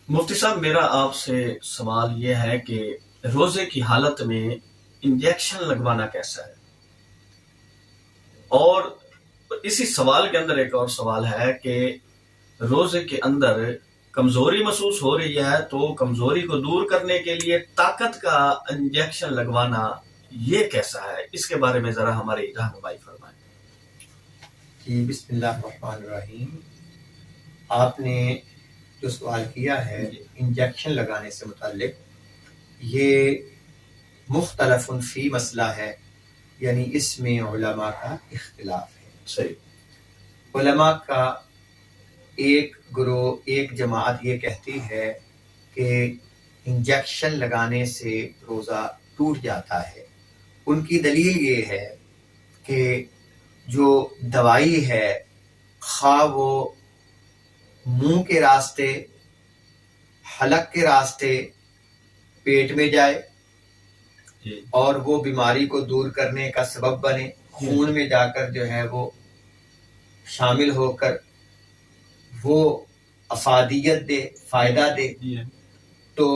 مفتی صاحب، میرا آپ سے سوال یہ ہے کہ روزے کی حالت میں انجیکشن لگوانا کیسا ہے؟ اور اسی سوال کے اندر ایک اور سوال ہے کہ روزے کے اندر کمزوری محسوس ہو رہی ہے تو کمزوری کو دور کرنے کے لیے طاقت کا انجیکشن لگوانا یہ کیسا ہے؟ اس کے بارے میں ذرا ہماری رہنمائی فرمائیں۔ جی، بسم اللہ الرحمن الرحیم۔ آپ نے جو سوال کیا ہے انجیکشن لگانے سے متعلق، یہ مختلف فی مسئلہ ہے، یعنی اس میں علماء کا اختلاف ہے۔ صحیح۔ علماء کا ایک گروہ، ایک جماعت یہ کہتی ہے کہ انجیکشن لگانے سے روزہ ٹوٹ جاتا ہے۔ ان کی دلیل یہ ہے کہ جو دوائی ہے، خواہ وہ منہ کے راستے، حلق کے راستے پیٹ میں جائے اور وہ بیماری کو دور کرنے کا سبب بنے، خون میں جا کر جو ہے وہ شامل ہو کر وہ افادیت دے، فائدہ دے، تو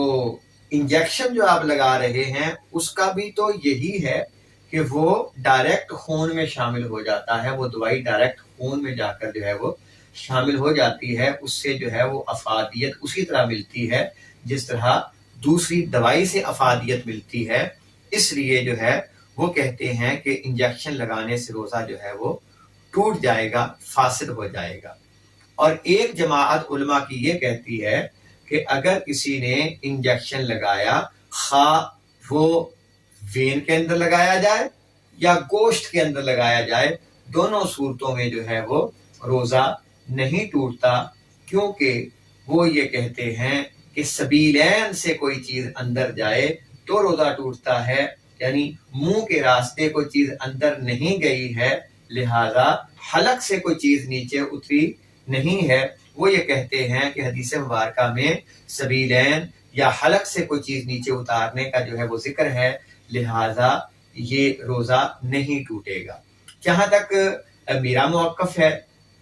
انجیکشن جو آپ لگا رہے ہیں اس کا بھی تو یہی ہے کہ وہ ڈائریکٹ خون میں شامل ہو جاتا ہے، وہ دوائی ڈائریکٹ خون میں جا کر جو ہے وہ شامل ہو جاتی ہے، اس سے جو ہے وہ افادیت اسی طرح ملتی ہے جس طرح دوسری دوائی سے افادیت ملتی ہے۔ اس لیے جو ہے وہ کہتے ہیں کہ انجیکشن لگانے سے روزہ جو ہے وہ ٹوٹ جائے گا، فاسد ہو جائے گا۔ اور ایک جماعت علماء کی یہ کہتی ہے کہ اگر کسی نے انجیکشن لگایا، خواہ وہ وین کے اندر لگایا جائے یا گوشت کے اندر لگایا جائے، دونوں صورتوں میں جو ہے وہ روزہ نہیں ٹوٹتا، کیونکہ وہ یہ کہتے ہیں کہ سبیلین سے کوئی چیز اندر جائے تو روزہ ٹوٹتا ہے، یعنی منہ کے راستے کوئی چیز اندر نہیں گئی ہے، لہذا حلق سے کوئی چیز نیچے اتری نہیں ہے۔ وہ یہ کہتے ہیں کہ حدیث مبارکہ میں سبیلین یا حلق سے کوئی چیز نیچے اتارنے کا جو ہے وہ ذکر ہے، لہذا یہ روزہ نہیں ٹوٹے گا۔ جہاں تک میرا موقف ہے،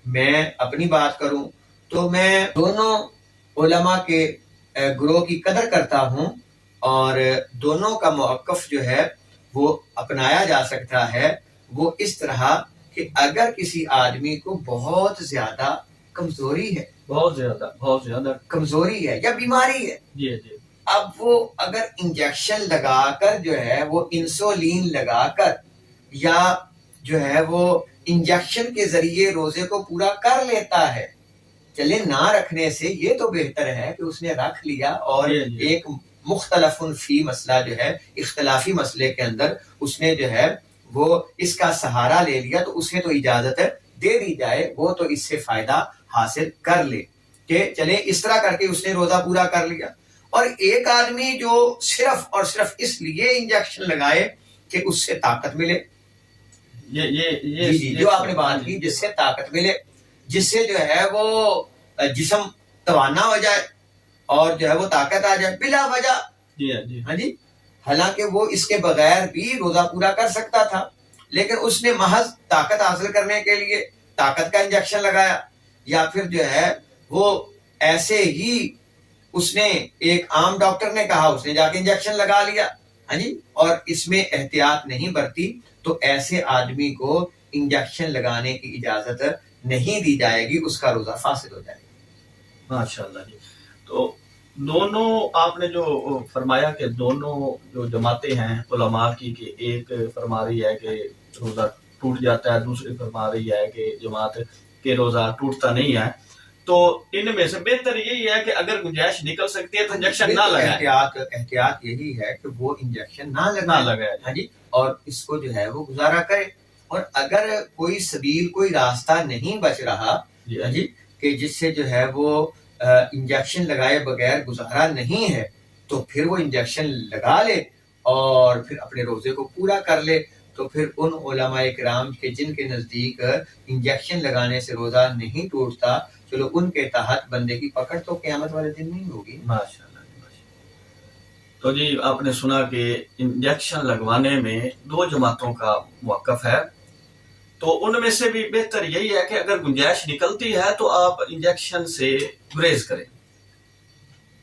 میں اپنی بات کروں تو میں دونوں علماء کے گروہ کی قدر کرتا ہوں، اور دونوں کا موقف جو ہے وہ اپنایا جا سکتا ہے۔ وہ اس طرح کہ اگر کسی آدمی کو بہت زیادہ کمزوری ہے، بہت زیادہ کمزوری ہے یا بیماری ہے، اب وہ اگر انجیکشن لگا کر جو ہے وہ انسولین لگا کر یا جو ہے وہ انجیکشن کے ذریعے روزے کو پورا کر لیتا ہے، چلے نہ رکھنے سے یہ تو بہتر ہے کہ اس نے رکھ لیا اور ایک مختلف فی مسئلہ جو ہے اختلافی مسئلے کے اندر اس نے جو ہے وہ اس کا سہارا لے لیا، تو اسے تو اجازت دے دی جائے، وہ تو اس سے فائدہ حاصل کر لے کہ چلے اس طرح کر کے اس نے روزہ پورا کر لیا۔ اور ایک آدمی جو صرف اور صرف اس لیے انجیکشن لگائے کہ اس سے طاقت ملے، جی جو آپ نے بات کی، جس سے طاقت ملے، جس سے جو ہے وہ جسم توانا ہو جائے اور جو ہے وہ طاقت آ جائے بلا وجہ، ہاں جی، حالانکہ وہ اس کے بغیر بھی روزہ پورا کر سکتا تھا، لیکن اس نے محض طاقت حاصل کرنے کے لیے طاقت کا انجیکشن لگایا، یا پھر جو ہے وہ ایسے ہی اس نے ایک عام ڈاکٹر نے کہا اس نے جا کے انجیکشن لگا لیا، ہاں جی، اور اس میں احتیاط نہیں برتی، تو ایسے آدمی کو انجیکشن لگانے کی اجازت نہیں دی جائے گی، اس کا روزہ فاسد ہو جائے گا۔ ماشاء اللہ جی۔ تو دونوں آپ نے جو فرمایا کہ دونوں جو جماعتیں ہیں علماء کی، کہ ایک فرما رہی ہے کہ روزہ ٹوٹ جاتا ہے، دوسری فرما رہی ہے کہ جماعت کہ روزہ ٹوٹتا نہیں ہے، تو ان میں سے بہتر یہی ہے کہ اگر گنجائش نکل سکتی ہے تو انجیکشن نہ لگائے۔ احتیاط یہی ہے کہ وہ انجیکشن نہ لگائے، ہاں جی، اور اس کو جو ہے وہ گزارا کرے۔ اور اگر کوئی سبیل، کوئی راستہ نہیں بچ رہا جی کہ جس سے جو ہے وہ انجیکشن لگائے بغیر گزارا نہیں ہے، تو پھر وہ انجیکشن لگا لے اور پھر اپنے روزے کو پورا کر لے۔ تو پھر ان علماء کرام کے جن کے نزدیک انجیکشن لگانے سے روزہ نہیں ٹوٹتا، چلو ان کے تحت بندے کی پکڑ تو قیامت والے دن نہیں ہوگی۔ ماشاء اللہ۔ تو جی آپ نے سنا کہ انجیکشن لگوانے میں دو جماعتوں کا موقف ہے، تو ان میں سے بھی بہتر یہی ہے کہ اگر گنجائش نکلتی ہے تو آپ انجیکشن سے گریز کریں۔